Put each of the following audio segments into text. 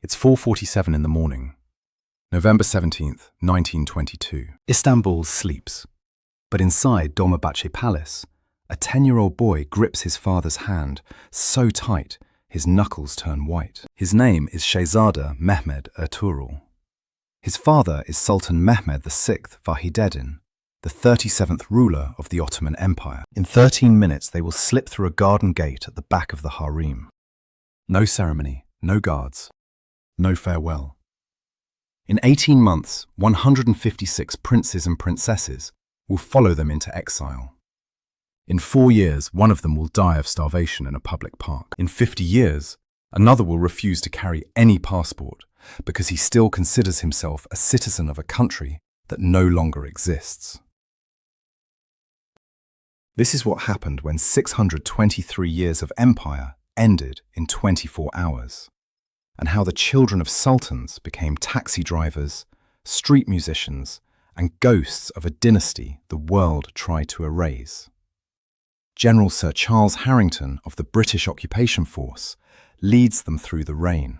It's 4:47 in the morning. November 17th, 1922. Istanbul sleeps. But inside Dolmabahce Palace, a 10-year-old boy grips his father's hand so tight his knuckles turn white. His name is Shehzada Mehmed Ertuğrul. His father is Sultan Mehmed VI Vahideddin, the 37th ruler of the Ottoman Empire. In 13 minutes they will slip through a garden gate at the back of the harem. No ceremony, no guards, no farewell. In 18 months, 156 princes and princesses will follow them into exile. In 4 years, one of them will die of starvation in a public park. In 50 years, another will refuse to carry any passport because he still considers himself a citizen of a country that no longer exists. This is what happened when 623 years of empire ended in 24 hours, and how the children of sultans became taxi drivers, street musicians, and ghosts of a dynasty the world tried to erase. General Sir Charles Harrington of the British Occupation Force leads them through the rain.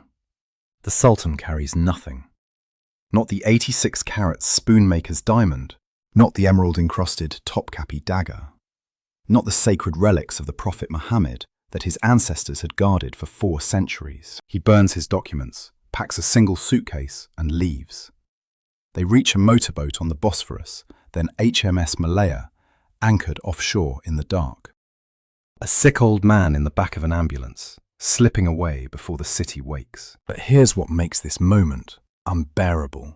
The Sultan carries nothing. Not the 86-carat spoonmaker's diamond, not the emerald-encrusted Topkapi dagger, not the sacred relics of the Prophet Muhammad that his ancestors had guarded for 4 centuries. He burns his documents, packs a single suitcase, and leaves. They reach a motorboat on the Bosphorus, then HMS Malaya, anchored offshore in the dark. A sick old man in the back of an ambulance, slipping away before the city wakes. But here's what makes this moment unbearable.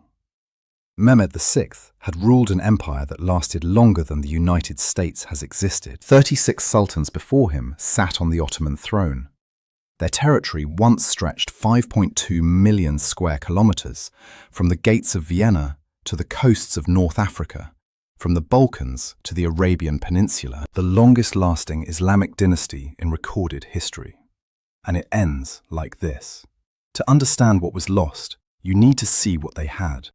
Mehmed VI had ruled an empire that lasted longer than the United States has existed. 36 sultans before him sat on the Ottoman throne. Their territory once stretched 5.2 million square kilometers, from the gates of Vienna to the coasts of North Africa, from the Balkans to the Arabian Peninsula, the longest-lasting Islamic dynasty in recorded history. And it ends like this. To understand what was lost, you need to see what they had.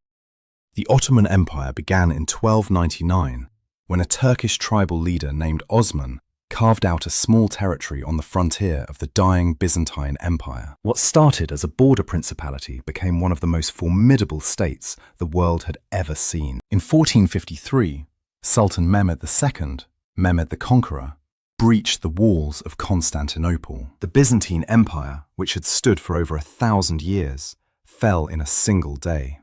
The Ottoman Empire began in 1299, when a Turkish tribal leader named Osman carved out a small territory on the frontier of the dying Byzantine Empire. What started as a border principality became one of the most formidable states the world had ever seen. In 1453, Sultan Mehmed II, Mehmed the Conqueror, breached the walls of Constantinople. The Byzantine Empire, which had stood for over 1,000 years, fell in a single day.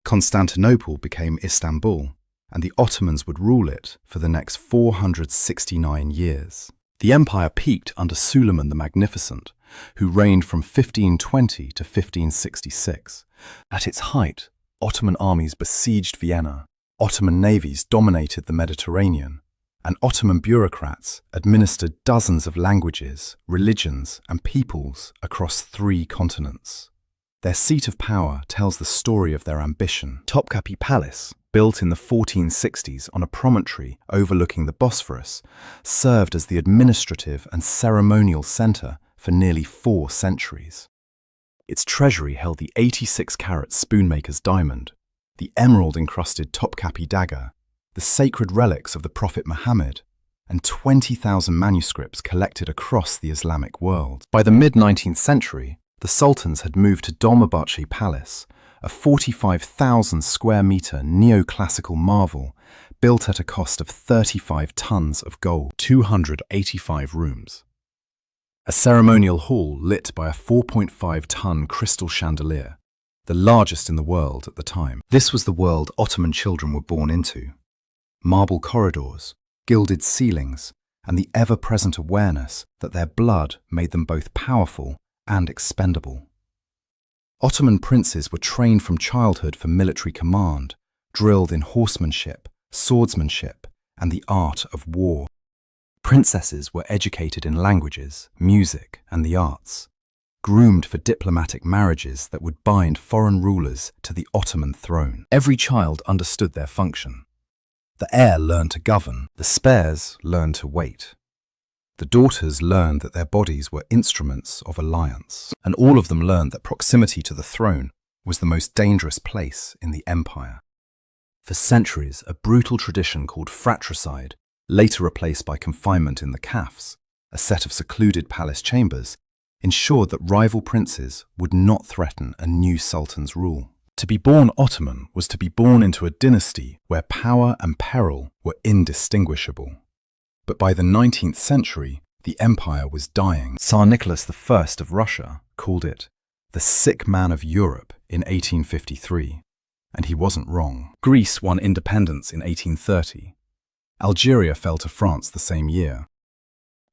Constantinople became Istanbul, and the Ottomans would rule it for the next 469 years. The empire peaked under Suleiman the Magnificent, who reigned from 1520 to 1566. At its height, Ottoman armies besieged Vienna, Ottoman navies dominated the Mediterranean, and Ottoman bureaucrats administered dozens of languages, religions, and peoples across 3 continents. Their seat of power tells the story of their ambition. Topkapi Palace, built in the 1460s on a promontory overlooking the Bosphorus, served as the administrative and ceremonial center for nearly 4 centuries. Its treasury held the 86-carat spoonmaker's diamond, the emerald-encrusted Topkapi dagger, the sacred relics of the Prophet Muhammad, and 20,000 manuscripts collected across the Islamic world. By the mid-19th century, the sultans had moved to Dolmabahce Palace, a 45,000 square meter neoclassical marvel built at a cost of 35 tons of gold, 285 rooms. A ceremonial hall lit by a 4.5-ton crystal chandelier, the largest in the world at the time. This was the world Ottoman children were born into. Marble corridors, gilded ceilings, and the ever-present awareness that their blood made them both powerful and expendable. Ottoman princes were trained from childhood for military command, drilled in horsemanship, swordsmanship, and the art of war. Princesses were educated in languages, music, and the arts, groomed for diplomatic marriages that would bind foreign rulers to the Ottoman throne. Every child understood their function. The heir learned to govern, the spares learned to wait. The daughters learned that their bodies were instruments of alliance, and all of them learned that proximity to the throne was the most dangerous place in the empire. For centuries, a brutal tradition called fratricide, later replaced by confinement in the cafs, a set of secluded palace chambers, ensured that rival princes would not threaten a new sultan's rule. To be born Ottoman was to be born into a dynasty where power and peril were indistinguishable. But by the 19th century, the empire was dying. Tsar Nicholas I of Russia called it the sick man of Europe in 1853, and he wasn't wrong. Greece won independence in 1830. Algeria fell to France the same year.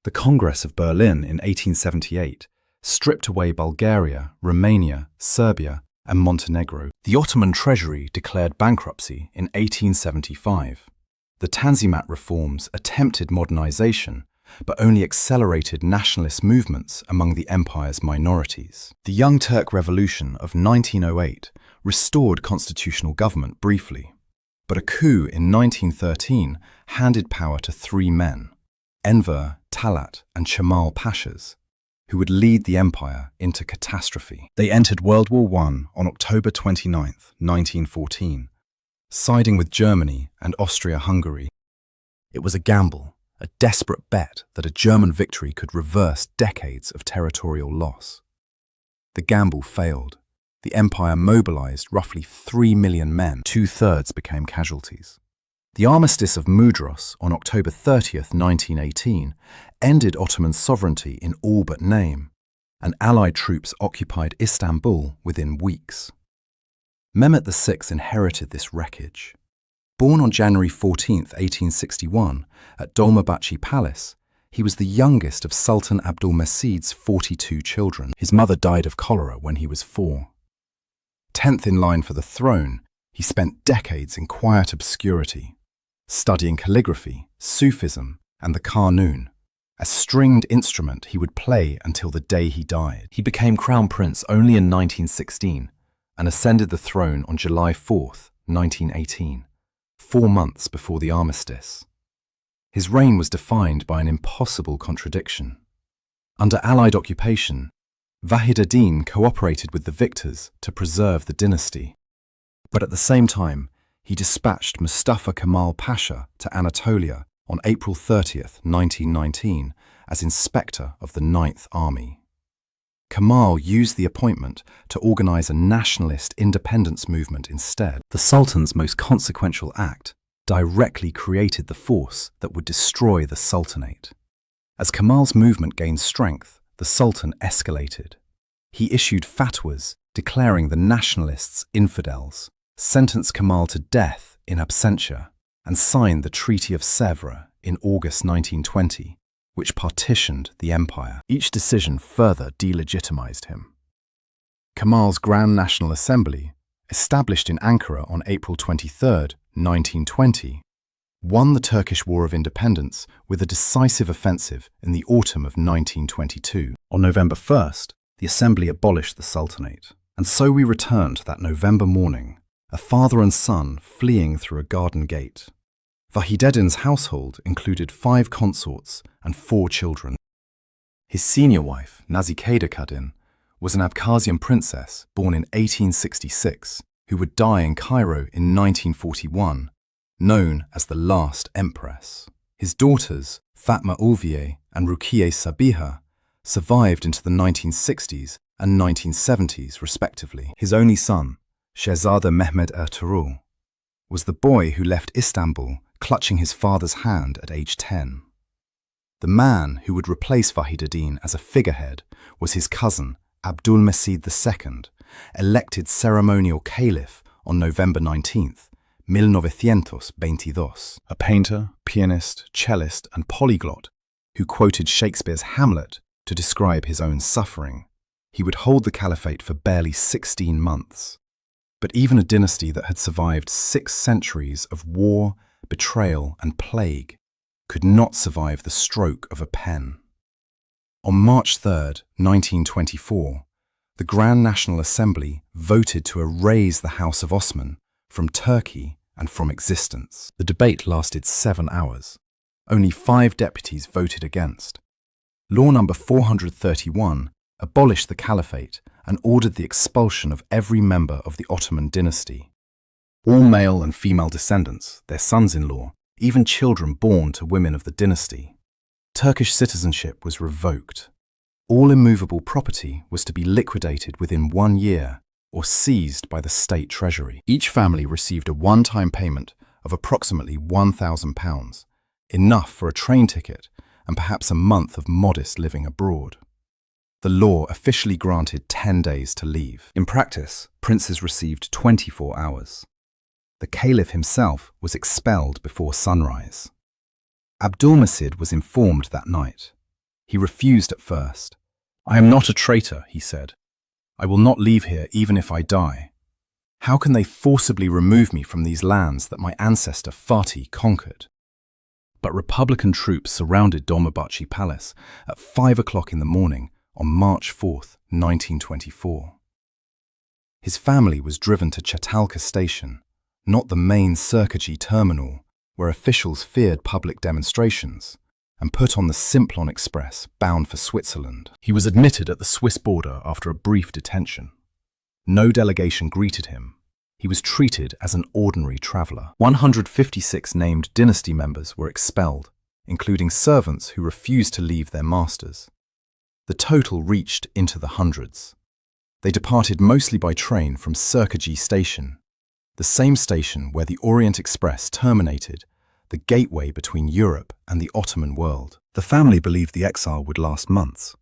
The Congress of Berlin in 1878 stripped away Bulgaria, Romania, Serbia, and Montenegro. The Ottoman treasury declared bankruptcy in 1875. The Tanzimat reforms attempted modernization, but only accelerated nationalist movements among the empire's minorities. The Young Turk Revolution of 1908 restored constitutional government briefly, but a coup in 1913 handed power to three men, Enver, Talat, and Kemal Pashas, who would lead the empire into catastrophe. They entered World War I on October 29, 1914, siding with Germany and Austria-Hungary. It was a gamble, a desperate bet that a German victory could reverse decades of territorial loss. The gamble failed. The empire mobilized roughly 3 million men. 2/3 became casualties. The Armistice of Mudros on October 30, 1918, ended Ottoman sovereignty in all but name, and Allied troops occupied Istanbul within weeks. Mehmet VI inherited this wreckage. Born on January 14, 1861, at Dolmabahce Palace, he was the youngest of Sultan Abdulmeced's 42 children. His mother died of cholera when he was 4. 10th in line for the throne, he spent decades in quiet obscurity, studying calligraphy, Sufism, and the Qanun, a stringed instrument he would play until the day he died. He became crown prince only in 1916 and ascended the throne on July 4, 1918, 4 months before the armistice. His reign was defined by an impossible contradiction. Under Allied occupation, Vahid ad-Din cooperated with the victors to preserve the dynasty. But at the same time, he dispatched Mustafa Kemal Pasha to Anatolia on April 30, 1919, as inspector of the 9th Army. Kemal used the appointment to organize a nationalist independence movement instead. The Sultan's most consequential act directly created the force that would destroy the Sultanate. As Kemal's movement gained strength, the Sultan escalated. He issued fatwas declaring the nationalists infidels, sentenced Kemal to death in absentia, and signed the Treaty of Sèvres in August 1920, which partitioned the empire. Each decision further delegitimized him. Kemal's Grand National Assembly, established in Ankara on April 23, 1920, won the Turkish War of Independence with a decisive offensive in the autumn of 1922. On November 1st, the Assembly abolished the Sultanate, and so we return to that November morning, a father and son fleeing through a garden gate. Vahideddin's household included 5 consorts and 4 children. His senior wife, Nazikeda Kadın, was an Abkhazian princess born in 1866 who would die in Cairo in 1941, known as the last empress. His daughters, Fatma Ulviye and Rukiye Sabiha, survived into the 1960s and 1970s respectively. His only son, Shehzada Mehmed Ertuğrul, was the boy who left Istanbul clutching his father's hand at age 10. The man who would replace Vahid ad-Din as a figurehead was his cousin, Abdulmecid II, elected ceremonial caliph on November 19, 1922, a painter, pianist, cellist, and polyglot who quoted Shakespeare's Hamlet to describe his own suffering. He would hold the caliphate for barely 16 months. But even a dynasty that had survived 6 centuries of war, betrayal, and plague could not survive the stroke of a pen. On March 3, 1924, the Grand National Assembly voted to erase the House of Osman from Turkey and from existence. The debate lasted 7 hours. Only 5 deputies voted against. Law number 431 abolished the caliphate and ordered the expulsion of every member of the Ottoman dynasty. All male and female descendants, their sons-in-law, even children born to women of the dynasty. Turkish citizenship was revoked. All immovable property was to be liquidated within 1 year or seized by the state treasury. Each family received a one-time payment of approximately £1,000, enough for a train ticket and perhaps a month of modest living abroad. The law officially granted 10 days to leave. In practice, princes received 24 hours. The caliph himself was expelled before sunrise. Abdulmecid was informed that night. He refused at first. "I am not a traitor," he said. "I will not leave here even if I die. How can they forcibly remove me from these lands that my ancestor Fatih conquered?" But Republican troops surrounded Dolmabahce Palace at 5 o'clock in the morning on March 4th, 1924. His family was driven to Çatalca station, not the main Sirkeci terminal, where officials feared public demonstrations, and put on the Simplon Express bound for Switzerland. He was admitted at the Swiss border after a brief detention. No delegation greeted him. He was treated as an ordinary traveller. 156 named dynasty members were expelled, including servants who refused to leave their masters. The total reached into the hundreds. They departed mostly by train from Sirkeci station, the same station where the Orient Express terminated, the gateway between Europe and the Ottoman world. The family believed the exile would last months.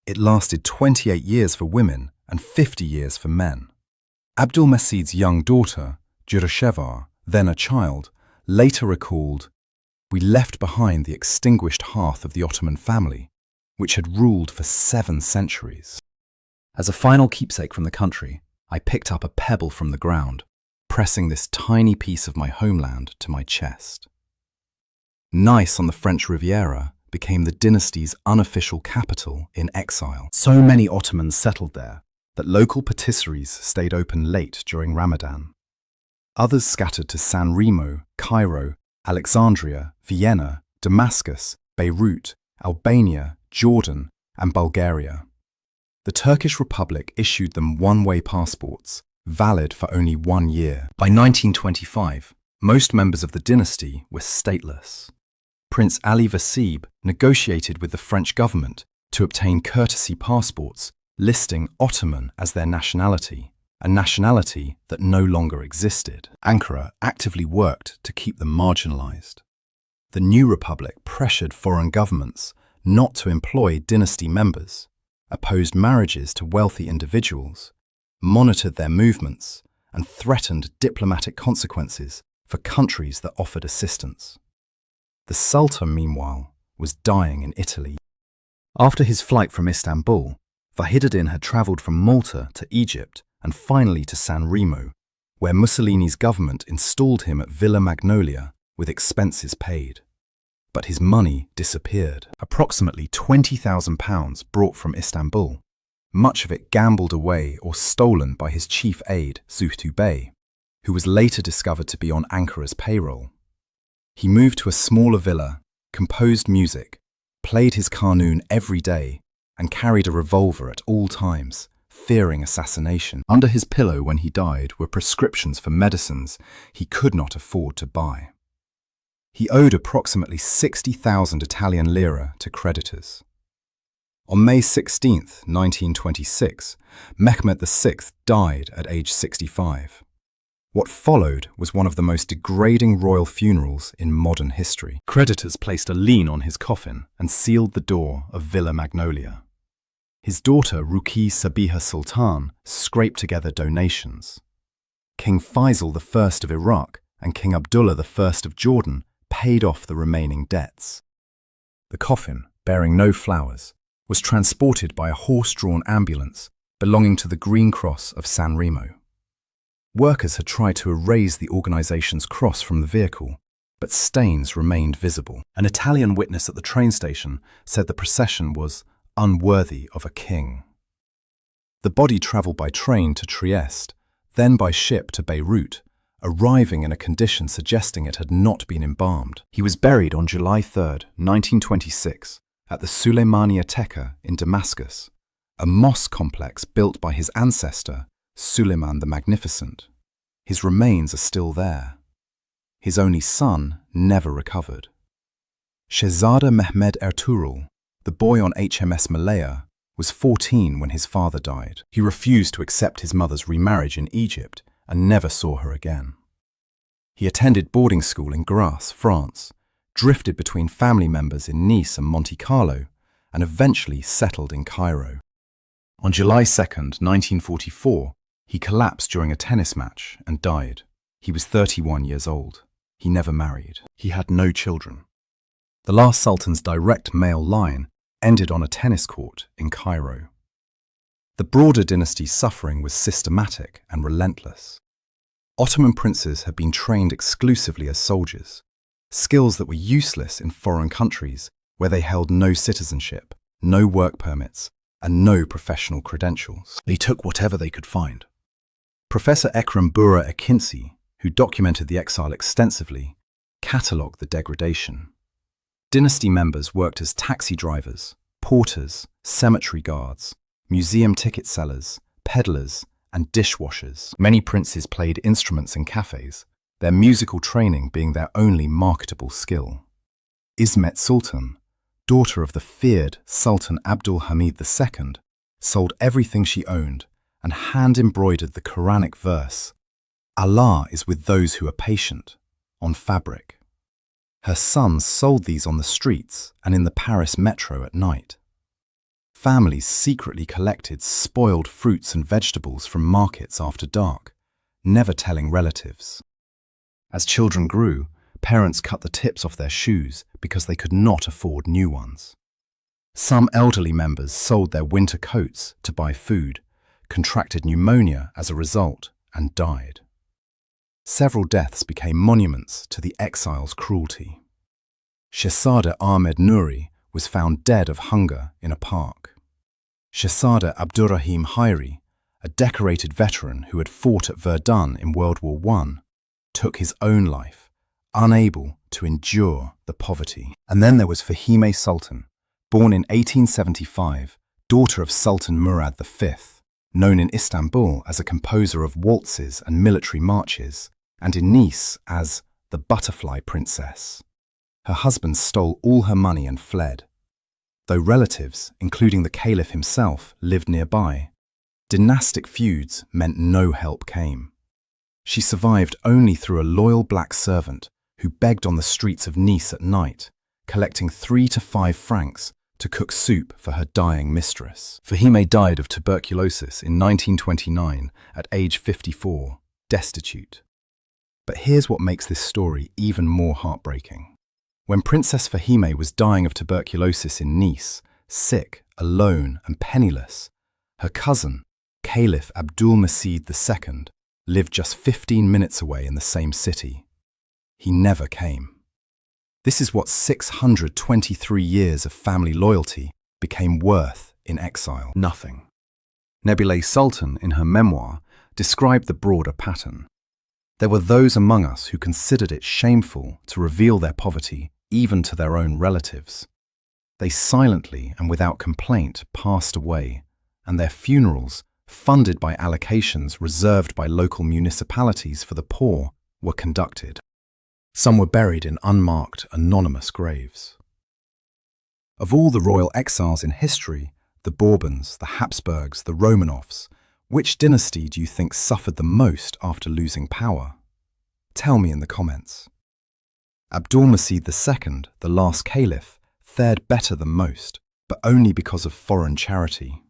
It lasted 28 years for women and 50 years for men. Abdulmecid's young daughter, Jurasheva, then a child, later recalled, "We left behind the extinguished hearth of the Ottoman family, which had ruled for 7 centuries. As a final keepsake from the country, I picked up a pebble from the ground, pressing this tiny piece of my homeland to my chest." Nice on the French Riviera became the dynasty's unofficial capital in exile. So many Ottomans settled there that local patisseries stayed open late during Ramadan. Others scattered to San Remo, Cairo, Alexandria, Vienna, Damascus, Beirut, Albania, Jordan, and Bulgaria. The Turkish Republic issued them one-way passports, valid for only 1 year. By 1925, most members of the dynasty were stateless. Prince Ali Vasib negotiated with the French government to obtain courtesy passports listing Ottoman as their nationality, a nationality that no longer existed. Ankara actively worked to keep them marginalized. The new republic pressured foreign governments not to employ dynasty members, opposed marriages to wealthy individuals, monitored their movements, and threatened diplomatic consequences for countries that offered assistance. The Sultan, meanwhile, was dying in Italy. After his flight from Istanbul, Vahiduddin had travelled from Malta to Egypt and finally to San Remo, where Mussolini's government installed him at Villa Magnolia with expenses paid. But his money disappeared. Approximately £20,000 brought from Istanbul, much of it gambled away or stolen by his chief aide, Zuhtu Bey, who was later discovered to be on Ankara's payroll. He moved to a smaller villa, composed music, played his qanun every day, and carried a revolver at all times, fearing assassination. Under his pillow when he died were prescriptions for medicines he could not afford to buy. He owed approximately 60,000 Italian lire to creditors. On May 16, 1926, Mehmed VI died at age 65. What followed was one of the most degrading royal funerals in modern history. Creditors placed a lien on his coffin and sealed the door of Villa Magnolia. His daughter Ruqi Sabiha Sultan scraped together donations. King Faisal I of Iraq and King Abdullah I of Jordan paid off the remaining debts. The coffin, bearing no flowers, was transported by a horse-drawn ambulance belonging to the Green Cross of San Remo. Workers had tried to erase the organization's cross from the vehicle, but stains remained visible. An Italian witness at the train station said the procession was unworthy of a king. The body traveled by train to Trieste, then by ship to Beirut, arriving in a condition suggesting it had not been embalmed. He was buried on July 3, 1926, at the Suleymaniye Tekke in Damascus, a mosque complex built by his ancestor, Suleiman the Magnificent. His remains are still there. His only son never recovered. Shehzada Mehmed Ertuğrul, the boy on HMS Malaya, was 14 when his father died. He refused to accept his mother's remarriage in Egypt and never saw her again. He attended boarding school in Grasse, France, drifted between family members in Nice and Monte Carlo, and eventually settled in Cairo. On July 2nd, 1944, he collapsed during a tennis match and died. He was 31 years old. He never married. He had no children. The last sultan's direct male line ended on a tennis court in Cairo. The broader dynasty's suffering was systematic and relentless. Ottoman princes had been trained exclusively as soldiers, skills that were useless in foreign countries where they held no citizenship, no work permits, and no professional credentials. They took whatever they could find. Professor Ekrem Bura Ekinci, who documented the exile extensively, catalogued the degradation. Dynasty members worked as taxi drivers, porters, cemetery guards, museum ticket sellers, peddlers, and dishwashers. Many princes played instruments in cafes, their musical training being their only marketable skill. Ismet Sultan, daughter of the feared Sultan Abdul Hamid II, sold everything she owned and hand-embroidered the Quranic verse, "Allah is with those who are patient," on fabric. Her sons sold these on the streets and in the Paris metro at night. Families secretly collected spoiled fruits and vegetables from markets after dark, never telling relatives. As children grew, parents cut the tips off their shoes because they could not afford new ones. Some elderly members sold their winter coats to buy food, contracted pneumonia as a result, and died. Several deaths became monuments to the exile's cruelty. Shehzada Ahmed Nouri was found dead of hunger in a park. Shehzada Abdurrahim Hayri, a decorated veteran who had fought at Verdun in World War I, took his own life, unable to endure the poverty. And then there was Fahime Sultan, born in 1875, daughter of Sultan Murad V, known in Istanbul as a composer of waltzes and military marches, and in Nice as the Butterfly Princess. Her husband stole all her money and fled. Though relatives, including the Caliph himself, lived nearby, dynastic feuds meant no help came. She survived only through a loyal black servant who begged on the streets of Nice at night, collecting 3 to 5 francs to cook soup for her dying mistress. Fahime died of tuberculosis in 1929 at age 54, destitute. But here's what makes this story even more heartbreaking. When Princess Fahime was dying of tuberculosis in Nice, sick, alone, and penniless, her cousin, Caliph Abdul Majid II, lived just 15 minutes away in the same city. He never came. This is what 623 years of family loyalty became worth in exile. Nothing. Nebile Sultan, in her memoir, described the broader pattern. There were those among us who considered it shameful to reveal their poverty even to their own relatives. They silently and without complaint passed away, and their funerals, funded by allocations reserved by local municipalities for the poor, were conducted. Some were buried in unmarked, anonymous graves. Of all the royal exiles in history, the Bourbons, the Habsburgs, the Romanovs, which dynasty do you think suffered the most after losing power? Tell me in the comments. Abdul Majid II, the last caliph, fared better than most, but only because of foreign charity.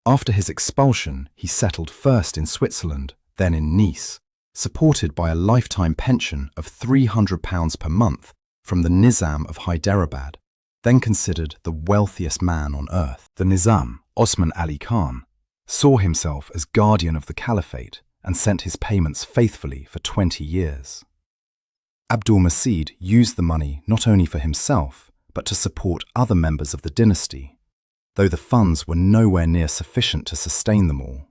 After his expulsion, he settled first in Switzerland, then in Nice, supported by a lifetime pension of £300 per month from the Nizam of Hyderabad, then considered the wealthiest man on earth. The Nizam, Osman Ali Khan, saw himself as guardian of the caliphate and sent his payments faithfully for 20 years. Abdul Majid used the money not only for himself, but to support other members of the dynasty, though the funds were nowhere near sufficient to sustain them all.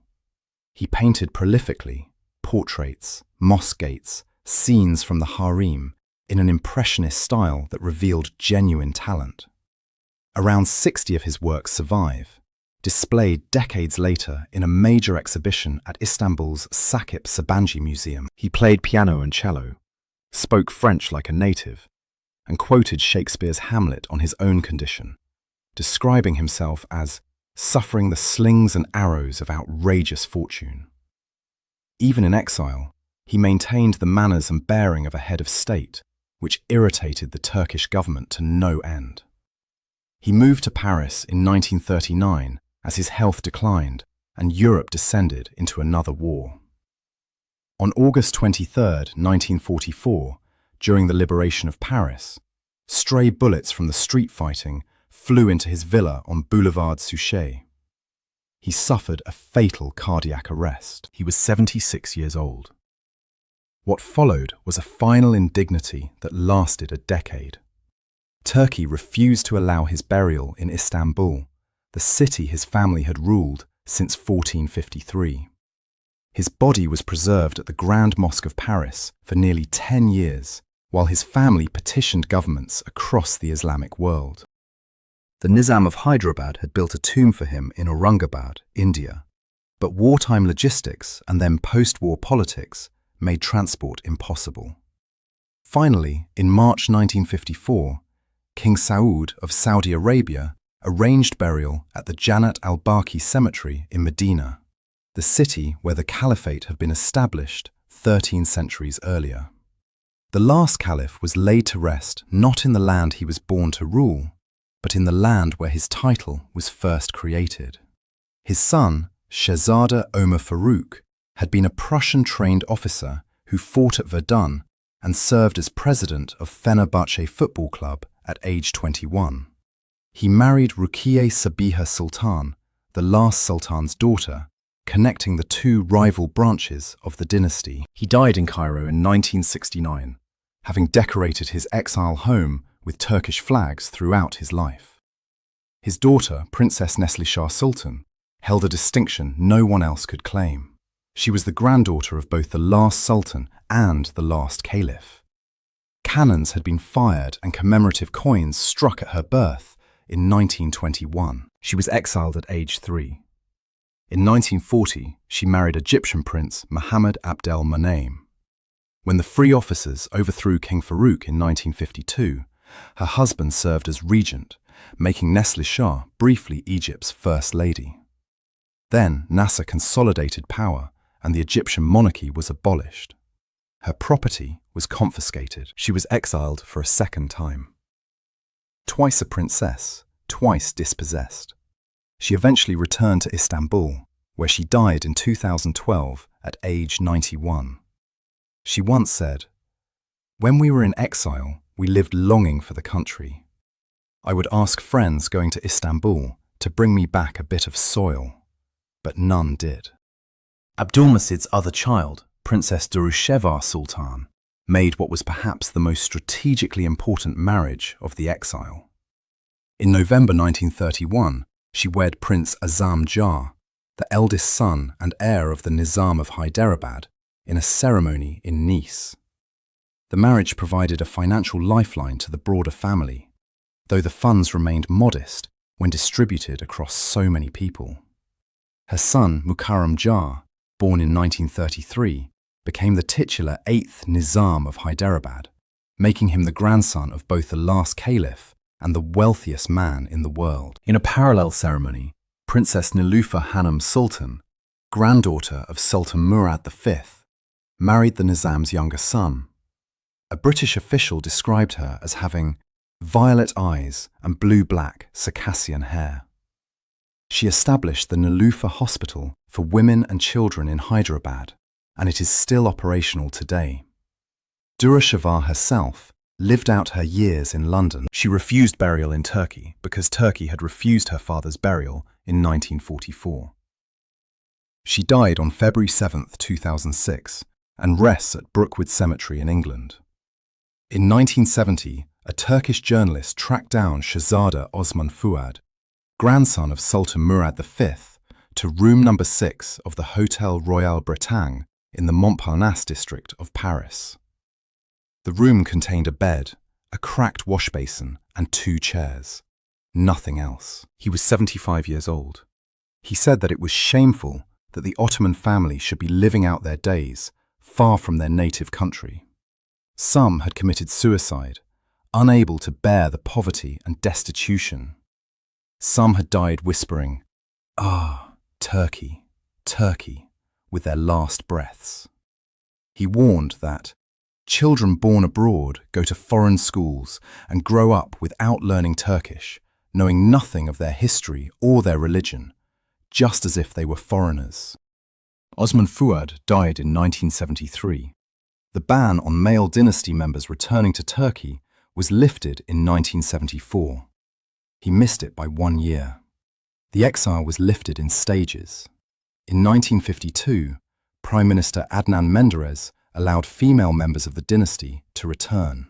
He painted prolifically, portraits, mosque gates, scenes from the harem, in an impressionist style that revealed genuine talent. Around 60 of his works survive, displayed decades later in a major exhibition at Istanbul's Sakip Sabancı Museum. He played piano and cello, spoke French like a native, and quoted Shakespeare's Hamlet on his own condition, describing himself as suffering the slings and arrows of outrageous fortune. Even in exile, he maintained the manners and bearing of a head of state, which irritated the Turkish government to no end. He moved to Paris in 1939 as his health declined and Europe descended into another war. On August 23, 1944, during the liberation of Paris, stray bullets from the street fighting flew into his villa on Boulevard Suchet. He suffered a fatal cardiac arrest. He was 76 years old. What followed was a final indignity that lasted a decade. Turkey refused to allow his burial in Istanbul, the city his family had ruled since 1453. His body was preserved at the Grand Mosque of Paris for nearly 10 years, while his family petitioned governments across the Islamic world. The Nizam of Hyderabad had built a tomb for him in Aurangabad, India, but wartime logistics and then post-war politics made transport impossible. Finally, in March 1954, King Saud of Saudi Arabia arranged burial at the Jannat al-Baqi cemetery in Medina, the city where the caliphate had been established 13 centuries earlier. The last caliph was laid to rest not in the land he was born to rule, but in the land where his title was first created. His son, Shehzada Omar Farouk, had been a Prussian-trained officer who fought at Verdun and served as president of Fenerbahce Football Club at age 21. He married Rukiye Sabiha Sultan, the last sultan's daughter, connecting the two rival branches of the dynasty. He died in Cairo in 1969, having decorated his exile home with Turkish flags throughout his life. His daughter, Princess Neslishah Sultan, held a distinction no one else could claim. She was the granddaughter of both the last sultan and the last caliph. Cannons had been fired and commemorative coins struck at her birth in 1921. She was exiled at age 3. In 1940, she married Egyptian prince Mohammed Abdel Moneim. When the free officers overthrew King Farouk in 1952, her husband served as regent, making Neslishah briefly Egypt's first lady. Then Nasser consolidated power and the Egyptian monarchy was abolished. Her property was confiscated. She was exiled for a second time. Twice a princess, twice dispossessed. She eventually returned to Istanbul, where she died in 2012 at age 91. She once said, "When we were in exile, we lived longing for the country. I would ask friends going to Istanbul to bring me back a bit of soil, but none did." Abdulmacid's other child, Princess Durusheva Sultan, made what was perhaps the most strategically important marriage of the exile. In November 1931, she wed Prince Azam Jah, the eldest son and heir of the Nizam of Hyderabad, in a ceremony in Nice. The marriage provided a financial lifeline to the broader family, though the funds remained modest when distributed across so many people. Her son, Mukarram Jah, born in 1933, became the titular 8th Nizam of Hyderabad, making him the grandson of both the last caliph and the wealthiest man in the world. In a parallel ceremony, Princess Niloufar Hanum Sultan, granddaughter of Sultan Murad V, married the Nizam's younger son. A British official described her as having violet eyes and blue-black Circassian hair. She established the Niloufar Hospital for women and children in Hyderabad, and it is still operational today. Durusheva herself lived out her years in London. She refused burial in Turkey because Turkey had refused her father's burial in 1944. She died on February 7, 2006, and rests at Brookwood Cemetery in England. In 1970, a Turkish journalist tracked down Shehzada Osman Fuad, grandson of Sultan Murad V, to room number 6 of the Hotel Royal Bretagne in the Montparnasse district of Paris. The room contained a bed, a cracked wash basin, and 2 chairs. Nothing else. He was 75 years old. He said that it was shameful that the Ottoman family should be living out their days far from their native country. Some had committed suicide, unable to bear the poverty and destitution. Some had died whispering, Ah, Turkey, Turkey, with their last breaths. He warned that children born abroad go to foreign schools and grow up without learning Turkish, knowing nothing of their history or their religion, just as if they were foreigners. Osman Fuad died in 1973. The ban on male dynasty members returning to Turkey was lifted in 1974. He missed it by 1 year. The exile was lifted in stages. In 1952, Prime Minister Adnan Menderes allowed female members of the dynasty to return.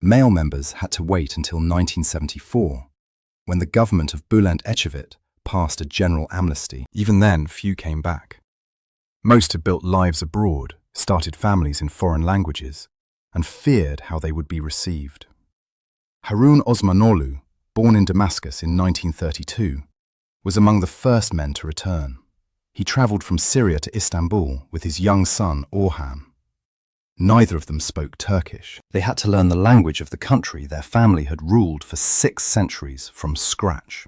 Male members had to wait until 1974, when the government of Bülent Ecevit passed a general amnesty. Even then, few came back. Most had built lives abroad, started families in foreign languages, and feared how they would be received. Harun Osmanoğlu, born in Damascus in 1932, was among the first men to return. He travelled from Syria to Istanbul with his young son Orhan. Neither of them spoke Turkish. They had to learn the language of the country their family had ruled for 6 centuries from scratch.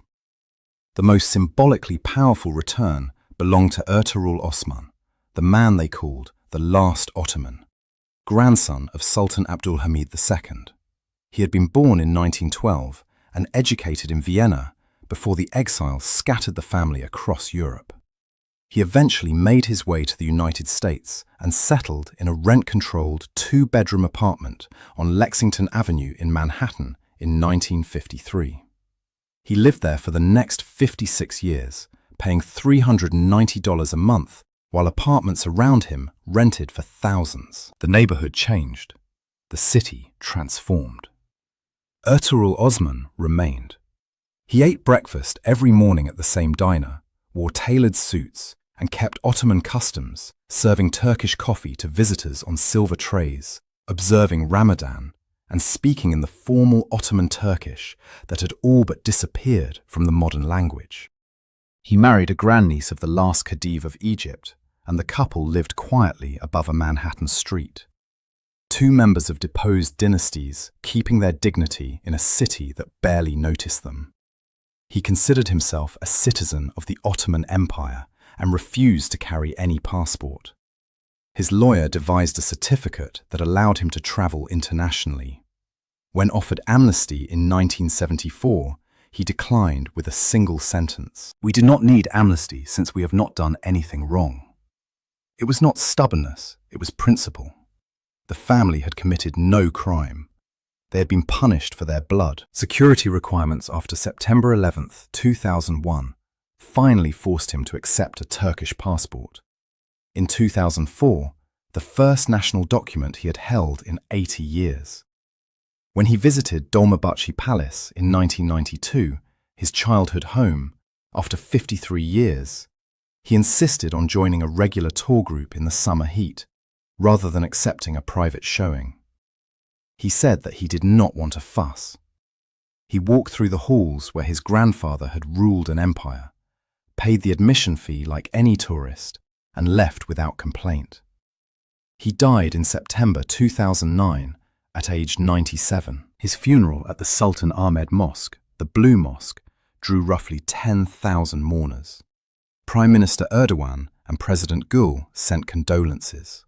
The most symbolically powerful return belonged to Ertuğrul Osman, the man they called the last Ottoman, grandson of Sultan Abdülhamid II. He had been born in 1912 and educated in Vienna before the exile scattered the family across Europe. He eventually made his way to the United States and settled in a rent-controlled 2-bedroom apartment on Lexington Avenue in Manhattan in 1953. He lived there for the next 56 years, paying $390 a month, while apartments around him rented for thousands. The neighborhood changed. The city transformed. Ertuğrul Osman remained. He ate breakfast every morning at the same diner, wore tailored suits, and kept Ottoman customs, serving Turkish coffee to visitors on silver trays, observing Ramadan, and speaking in the formal Ottoman Turkish that had all but disappeared from the modern language. He married a grandniece of the last Khedive of Egypt, and the couple lived quietly above a Manhattan street. 2 members of deposed dynasties keeping their dignity in a city that barely noticed them. He considered himself a citizen of the Ottoman Empire and refused to carry any passport. His lawyer devised a certificate that allowed him to travel internationally. When offered amnesty in 1974, he declined with a single sentence: "We do not need amnesty since we have not done anything wrong." It was not stubbornness, it was principle. The family had committed no crime. They had been punished for their blood. Security requirements after September 11, 2001, finally forced him to accept a Turkish passport. In 2004, the first national document he had held in 80 years. When he visited Dolmabahce Palace in 1992, his childhood home, after 53 years, he insisted on joining a regular tour group in the summer heat, rather than accepting a private showing. He said that he did not want a fuss. He walked through the halls where his grandfather had ruled an empire, paid the admission fee like any tourist, and left without complaint. He died in September 2009 at age 97. His funeral at the Sultan Ahmed Mosque, the Blue Mosque, drew roughly 10,000 mourners. Prime Minister Erdogan and President Gül sent condolences.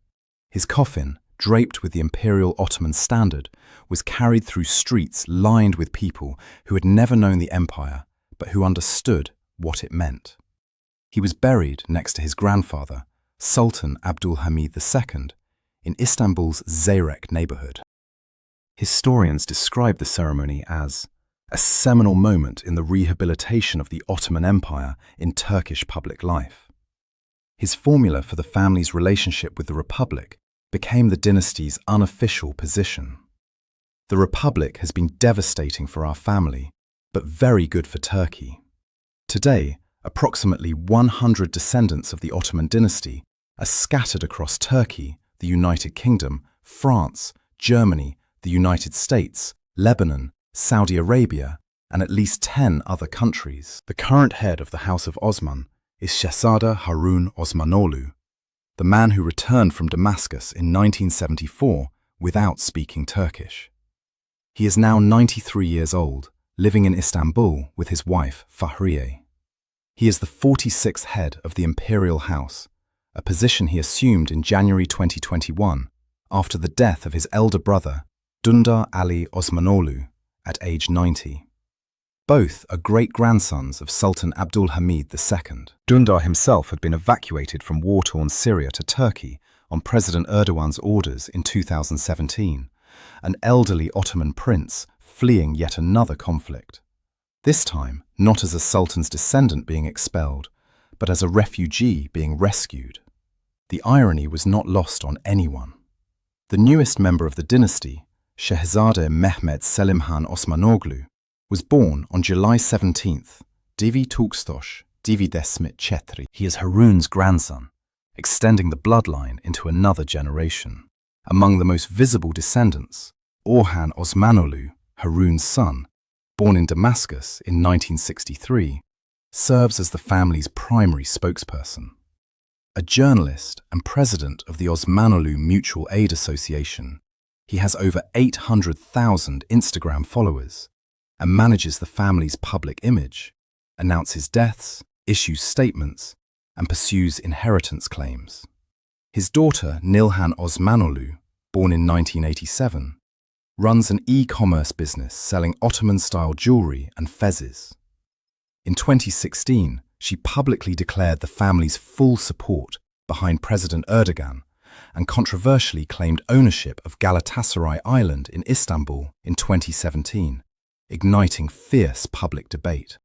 His coffin, draped with the Imperial Ottoman standard, was carried through streets lined with people who had never known the empire, but who understood what it meant. He was buried next to his grandfather, Sultan Abdülhamid II, in Istanbul's Zeyrek neighborhood. Historians describe the ceremony as a seminal moment in the rehabilitation of the Ottoman Empire in Turkish public life. His formula for the family's relationship with the Republic became the dynasty's unofficial position. The Republic has been devastating for our family, but very good for Turkey. Today, approximately 100 descendants of the Ottoman dynasty are scattered across Turkey, the United Kingdom, France, Germany, the United States, Lebanon, Saudi Arabia, and at least 10 other countries. The current head of the House of Osman is Shahzada Harun Osmanoğlu, the man who returned from Damascus in 1974 without speaking Turkish. He is now 93 years old, living in Istanbul with his wife Fahriye. He is the 46th head of the imperial house, a position he assumed in January 2021 after the death of his elder brother, Dündar Ali Osmanoğlu, at age 90. Both are great-grandsons of Sultan Abdülhamid II. Dündar himself had been evacuated from war-torn Syria to Turkey on President Erdogan's orders in 2017, an elderly Ottoman prince fleeing yet another conflict. This time, not as a sultan's descendant being expelled, but as a refugee being rescued. The irony was not lost on anyone. The newest member of the dynasty, Şehzade Mehmed Selimhan Osmanoğlu, was born on July 17th, Divi Tukstosh, Divi Desmit Chetri. He is Harun's grandson, extending the bloodline into another generation. Among the most visible descendants, Orhan Osmanoğlu, Harun's son, born in Damascus in 1963, serves as the family's primary spokesperson. A journalist and president of the Osmanoğlu Mutual Aid Association, he has over 800,000 Instagram followers and manages the family's public image, announces deaths, issues statements, and pursues inheritance claims. His daughter, Nilhan Osmanoğlu, born in 1987, runs an e-commerce business selling Ottoman-style jewelry and fezzes. In 2016, she publicly declared the family's full support behind President Erdogan and controversially claimed ownership of Galatasaray Island in Istanbul in 2017, igniting fierce public debate.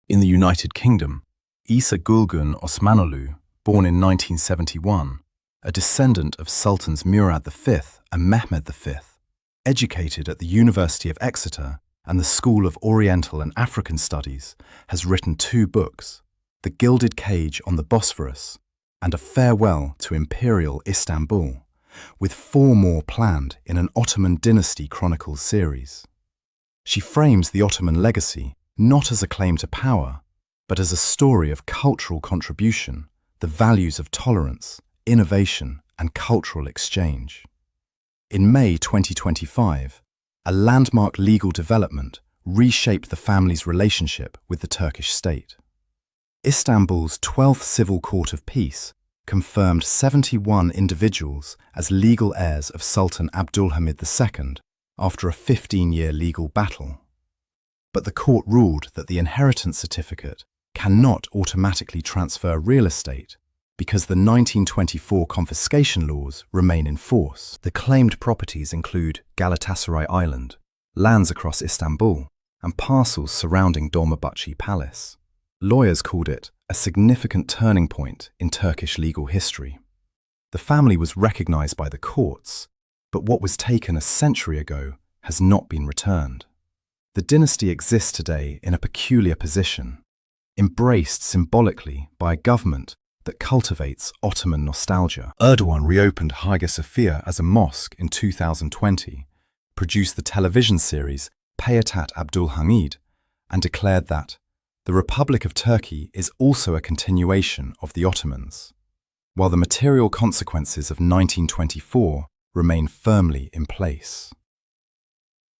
In the United Kingdom, İsa Gülgün Osmanoğlu, born in 1971, a descendant of Sultans Murad V and Mehmed V, educated at the University of Exeter and the School of Oriental and African Studies, has written 2 books, The Gilded Cage on the Bosphorus and A Farewell to Imperial Istanbul, with 4 more planned in an Ottoman Dynasty Chronicles series. She frames the Ottoman legacy not as a claim to power, but as a story of cultural contribution, the values of tolerance, innovation, and cultural exchange. In May 2025, a landmark legal development reshaped the family's relationship with the Turkish state. Istanbul's 12th Civil Court of Peace confirmed 71 individuals as legal heirs of Sultan Abdülhamid II after a 15-year legal battle. But the court ruled that the inheritance certificate cannot automatically transfer real estate because the 1924 confiscation laws remain in force. The claimed properties include Galatasaray Island, lands across Istanbul, and parcels surrounding Dolmabahce Palace. Lawyers called it a significant turning point in Turkish legal history. The family was recognized by the courts, but what was taken a century ago has not been returned. The dynasty exists today in a peculiar position, embraced symbolically by a government that cultivates Ottoman nostalgia. Erdogan reopened Hagia Sophia as a mosque in 2020, produced the television series Peyat Abdülhamid, and declared that the Republic of Turkey is also a continuation of the Ottomans, while the material consequences of 1924 remain firmly in place.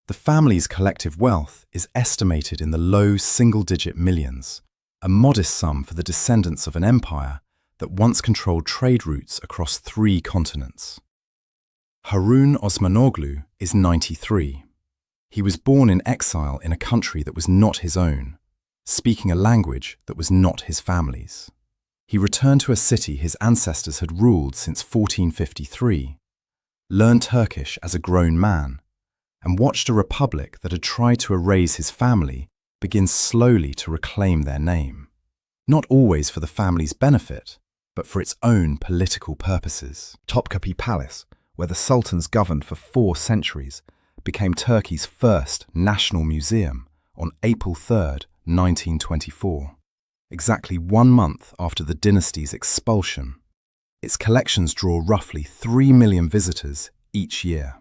The family's collective wealth is estimated in the low single-digit millions, a modest sum for the descendants of an empire that once controlled trade routes across 3 continents. Harun Osmanoğlu is 93. He was born in exile in a country that was not his own, speaking a language that was not his family's. He returned to a city his ancestors had ruled since 1453, learned Turkish as a grown man, and watched a republic that had tried to erase his family begin slowly to reclaim their name, not always for the family's benefit, but for its own political purposes. Topkapi Palace, where the sultans governed for 4 centuries, became Turkey's first national museum on April 3, 1924, exactly 1 month after the dynasty's expulsion. Its collections draw roughly 3 million visitors each year.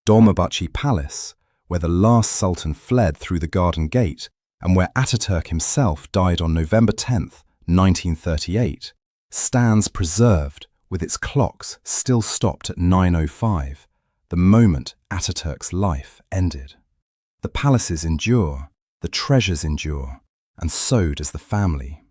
Dolmabahce Palace, where the last sultan fled through the Garden Gate and where Ataturk himself died on November 10, 1938, stands preserved with its clocks still stopped at 9:05, the moment Ataturk's life ended. The palaces endure, the treasures endure, and so does the family.